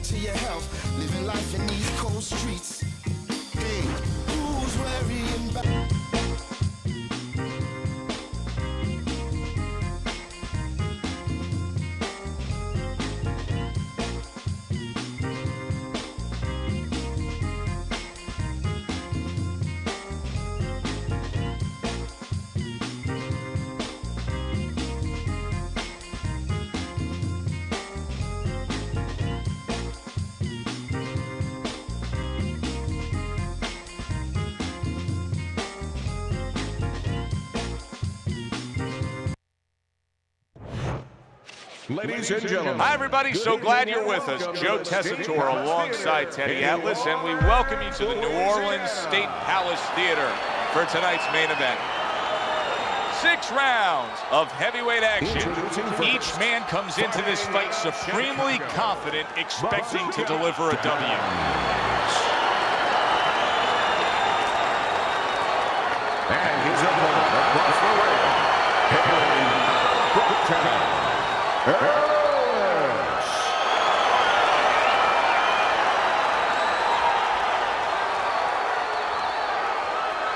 hazard to your health. Living life in these cold streets. Hey, who's worrying about? Ladies and gentlemen. Hi, everybody. So glad you're with us. Joe Tessitore alongside Teddy Atlas, and we welcome you to the New Orleans State Palace Theater for tonight's main event. 6 rounds of heavyweight action. Each man comes into this fight supremely confident, expecting to deliver a W. And his opponent across the ring,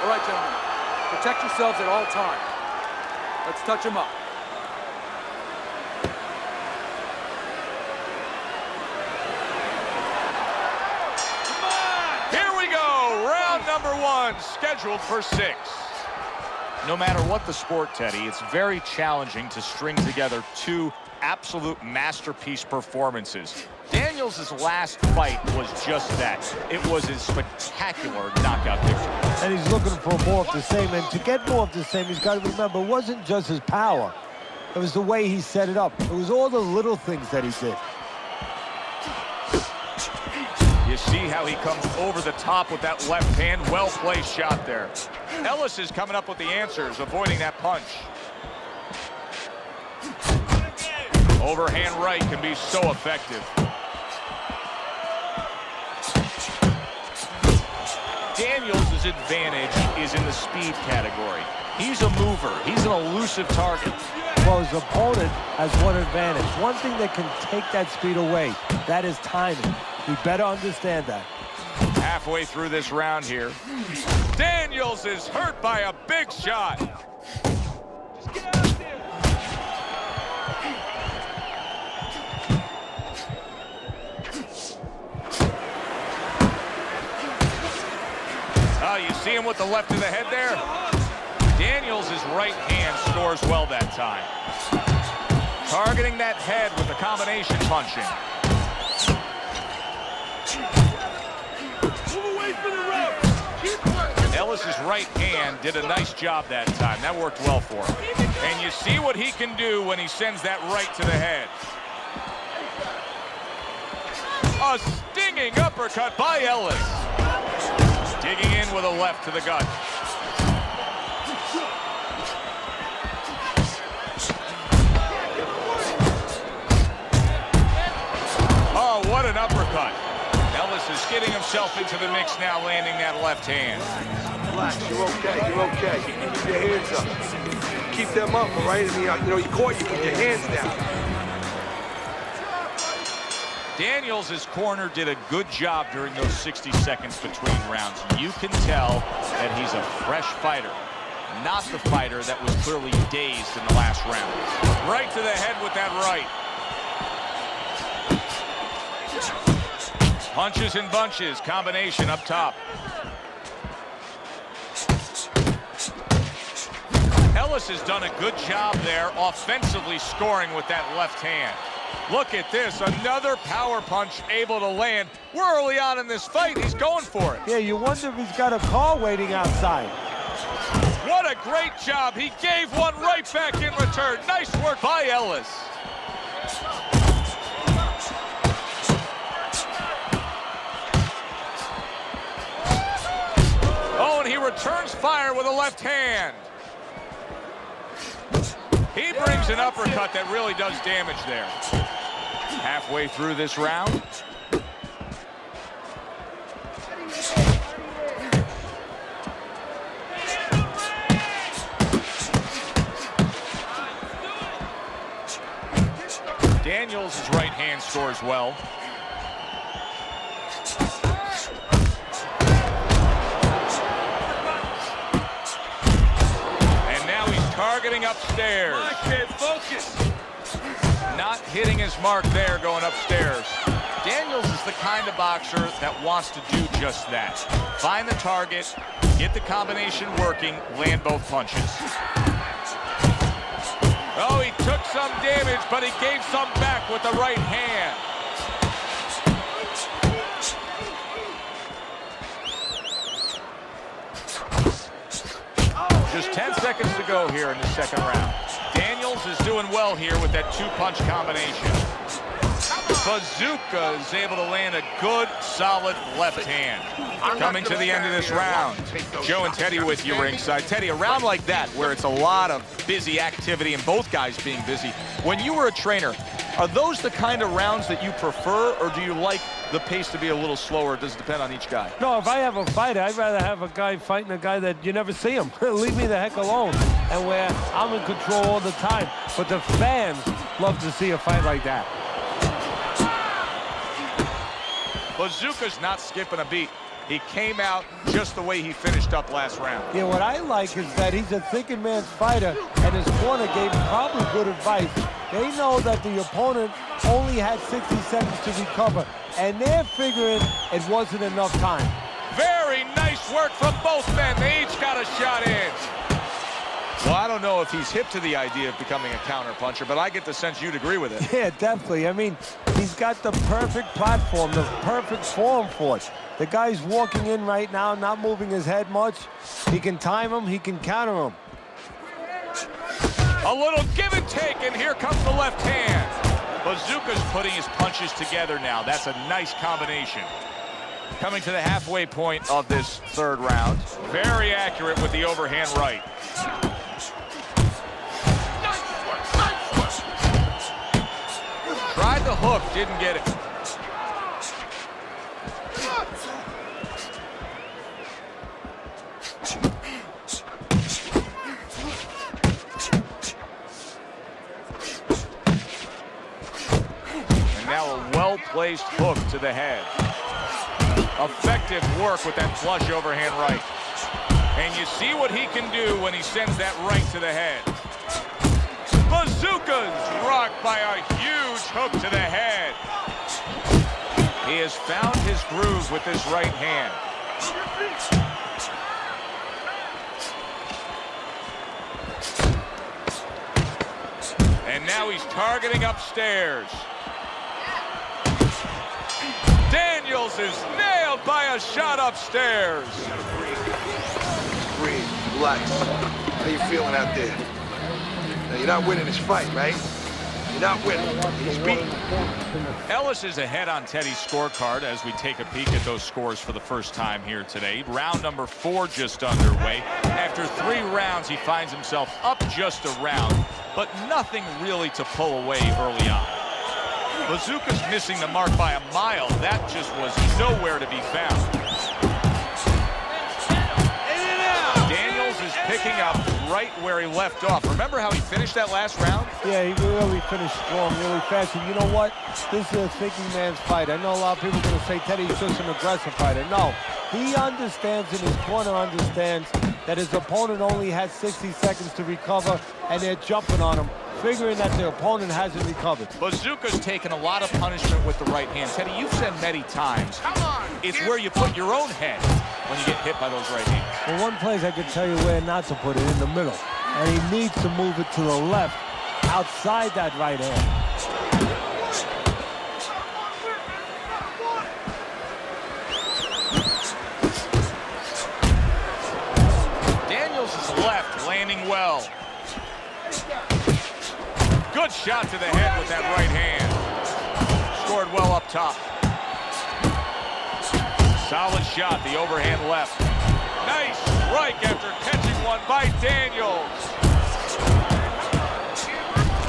All right, gentlemen. Protect yourselves at all times. Let's touch them up. Here we go. Round number 1, scheduled for 6. No matter what the sport, Teddy, it's very challenging to string together 2 absolute masterpiece performances. Daniels' last fight was just that. It was a spectacular knockout victory. And he's looking for more of the same. And to get more of the same, he's got to remember, it wasn't just his power. It was the way he set it up. It was all the little things that he did. You see how he comes over the top with that left hand. Well-placed shot there. Ellis is coming up with the answers, avoiding that punch. Overhand right can be so effective. Daniels' advantage is in the speed category. He's a mover. He's an elusive target. Well, his opponent has one advantage. One thing that can take that speed away, that is timing. We better understand that. Halfway through this round here, Daniels is hurt by a big shot. Oh, you see him with the left of the head there? Daniels' right hand scores well that time. Targeting that head with the combination punching. Ellis's right hand did a nice job that time. That worked well for him. And you see what he can do when he sends that right to the head. A stinging uppercut by Ellis. Digging in with a left to the gut. Oh, what an uppercut. Ellis is getting himself into the mix now, landing that left hand. Relax, you're okay, you're okay. Keep your hands up. Keep them up, all right? I mean, you know, you caught, you put your hands down. Daniels' corner did a good job during those 60 seconds between rounds. You can tell that he's a fresh fighter, not the fighter that was clearly dazed in the last round. Right to the head with that right. Punches and bunches, combination up top. Ellis has done a good job there, offensively scoring with that left hand. Look at this, another power punch able to land. We're early on in this fight, he's going for it. Yeah, you wonder if he's got a car waiting outside. What a great job. He gave one right back in return. Nice work by Ellis. Oh, and he returns fire with a left hand. He brings an uppercut that really does damage there. Halfway through this round. Daniels' right hand scores well. upstairs. I can't focus. Not hitting his mark there, going upstairs. Daniels is the kind of boxer that wants to do just that. Find the target, get the combination working, land both punches. Oh, he took some damage, but he gave some back with the right hand. Just 10 seconds to go here in the second round. Daniels is doing well here with that two-punch combination. Bazooka is able to land a good, solid left hand. Coming to the end of this round, Joe and Teddy with you ringside. Teddy, a round like that where it's a lot of busy activity and both guys being busy. When you were a trainer, are those the kind of rounds that you prefer, or do you like the pace to be a little slower? Does it depend on each guy? No, if I have a fighter, I'd rather have a guy fighting a guy that you never see him. Leave me the heck alone. And where I'm in control all the time. But the fans love to see a fight like that. Bazooka's not skipping a beat. He came out just the way he finished up last round. Yeah, what I like is that he's a thinking man's fighter, and his corner gave him probably good advice. They know that the opponent only had 60 seconds to recover, and they're figuring it wasn't enough time. Very nice work from both men. They each got a shot in. Well, I don't know if he's hip to the idea of becoming a counterpuncher, but I get the sense you'd agree with it. Yeah, definitely. I mean, he's got the perfect platform, the perfect form for it. The guy's walking in right now, not moving his head much. He can time him, he can counter him. A little give and take, and here comes the left hand. Bazooka's putting his punches together now. That's a nice combination. Coming to the halfway point of this third round. Very accurate with the overhand right. Tried the hook, didn't get it. And now a well-placed hook to the head. Effective work with that flush overhand right. And you see what he can do when he sends that right to the head. Bazooka's rocked by a huge hook to the head. He has found his groove with this right hand. And now he's targeting upstairs. Daniels is nailed by a shot upstairs. Breathe, relax. How you feeling out there? Now, you're not winning this fight, right? You're not winning. He's beaten. Ellis is ahead on Teddy's scorecard as we take a peek at those scores for the first time here today. Round number 4 just underway. After 3 rounds, he finds himself up just a round, but nothing really to pull away early on. Bazooka's missing the mark by a mile. That just was nowhere to be found. Daniels is picking up right where he left off. Remember how he finished that last round? Yeah, he really finished strong, really fast. And you know what? This is a thinking man's fight. I know a lot of people are going to say Teddy's just an aggressive fighter. No, he understands, and his corner understands that his opponent only has 60 seconds to recover, and they're jumping on him, figuring that the opponent hasn't recovered. Bazooka's taken a lot of punishment with the right hand. Teddy, you've said many times, it's where you put your own head when you get hit by those right hands. Well, one place I can tell you where not to put it, in the middle. And he needs to move it to the left, outside that right hand. Daniels is left, landing well. Good shot to the head with that right hand. Scored well up top. Solid shot, the overhand left. Nice strike after catching one by Daniels.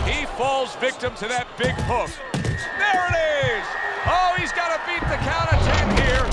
He falls victim to that big hook. There it is! Oh, he's got to beat the count of 10 here.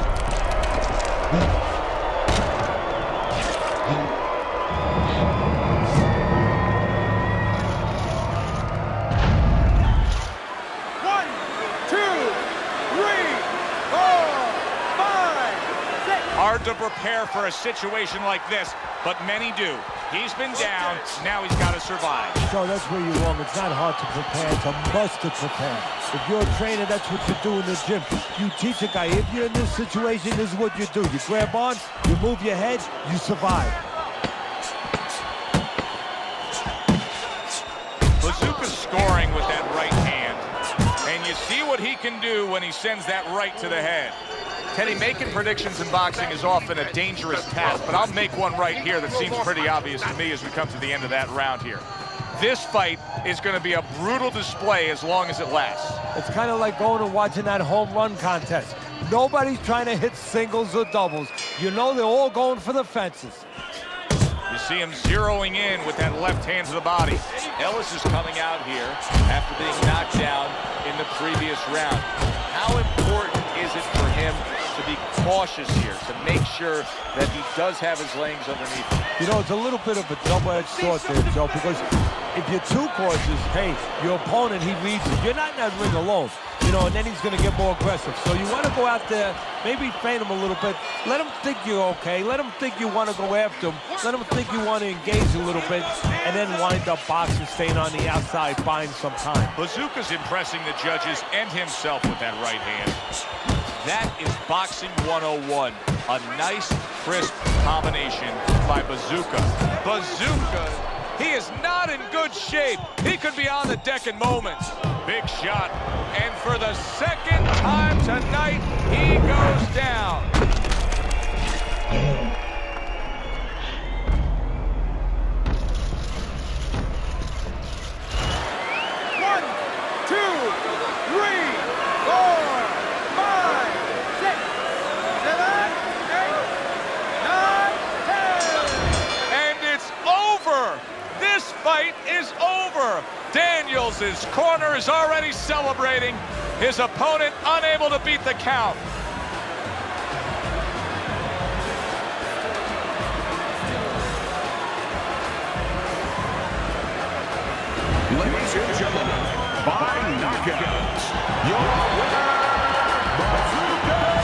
Hard to prepare for a situation like this, but many do. He's been down, now he's got to survive. So that's where you're wrong. It's not hard to prepare, it's a must to prepare. If you're a trainer, that's what you do in the gym. You teach a guy, if you're in this situation, this is what you do. You grab on, you move your head, you survive. Bazooka's scoring with that right hand, and you see what he can do when he sends that right to the head. Teddy, making predictions in boxing is often a dangerous task, but I'll make one right here that seems pretty obvious to me as we come to the end of that round here. This fight is going to be a brutal display as long as it lasts. It's kind of like going and watching that home run contest. Nobody's trying to hit singles or doubles. You know they're all going for the fences. You see him zeroing in with that left hand to the body. Ellis is coming out here after being knocked down in the previous round. How important is it for him to be cautious here, to make sure that he does have his legs underneath him? You know, it's a little bit of a double-edged sword there, Joe, because if you're too cautious, hey, your opponent, he reads it. You're not in that ring alone, you know, and then he's going to get more aggressive. So you want to go out there, maybe feint him a little bit. Let him think you're okay. Let him think you want to go after him. Let him think you want to engage a little bit, and then wind up boxing, staying on the outside, buying some time. Bazooka's impressing the judges and himself with that right hand. That is boxing 101. A nice, crisp combination by Bazooka. Bazooka, he is not in good shape. He could be on the deck in moments. Big shot. And for the second time tonight, he goes down. Fight is over. Daniels' corner is already celebrating. His opponent unable to beat the count. Ladies and gentlemen, by knockout, your winner, Bazooka.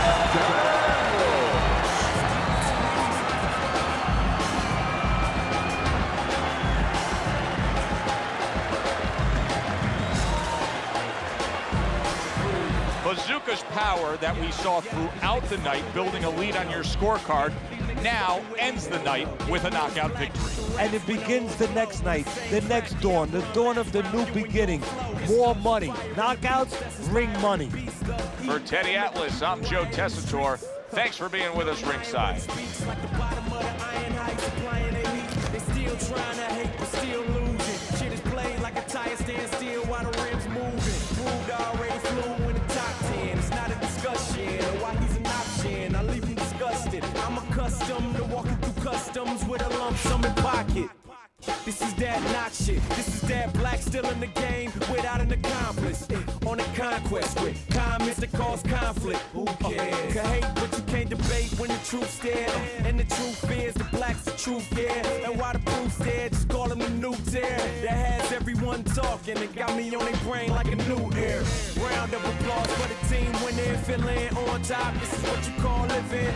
Bazooka's power that we saw throughout the night, building a lead on your scorecard, now ends the night with a knockout victory. And it begins the next night, the next dawn, the dawn of the new beginning. More money. Knockouts, ring money. For Teddy Atlas, I'm Joe Tessitore. Thanks for being with us ringside. I'm accustomed to walking through customs with a lump sum in pocket. This is that knock shit. This is that black still in the game without an accomplice. On a conquest with comments that cause conflict. Who cares? Can hate, but you can't debate when the truth's there. And the truth is the black's the truth, yeah. And why the proof's there, just call him the new tear. That has everyone talking and got me on their brain like a new air. Round of applause for the team when they're feeling on top. This is what you call living.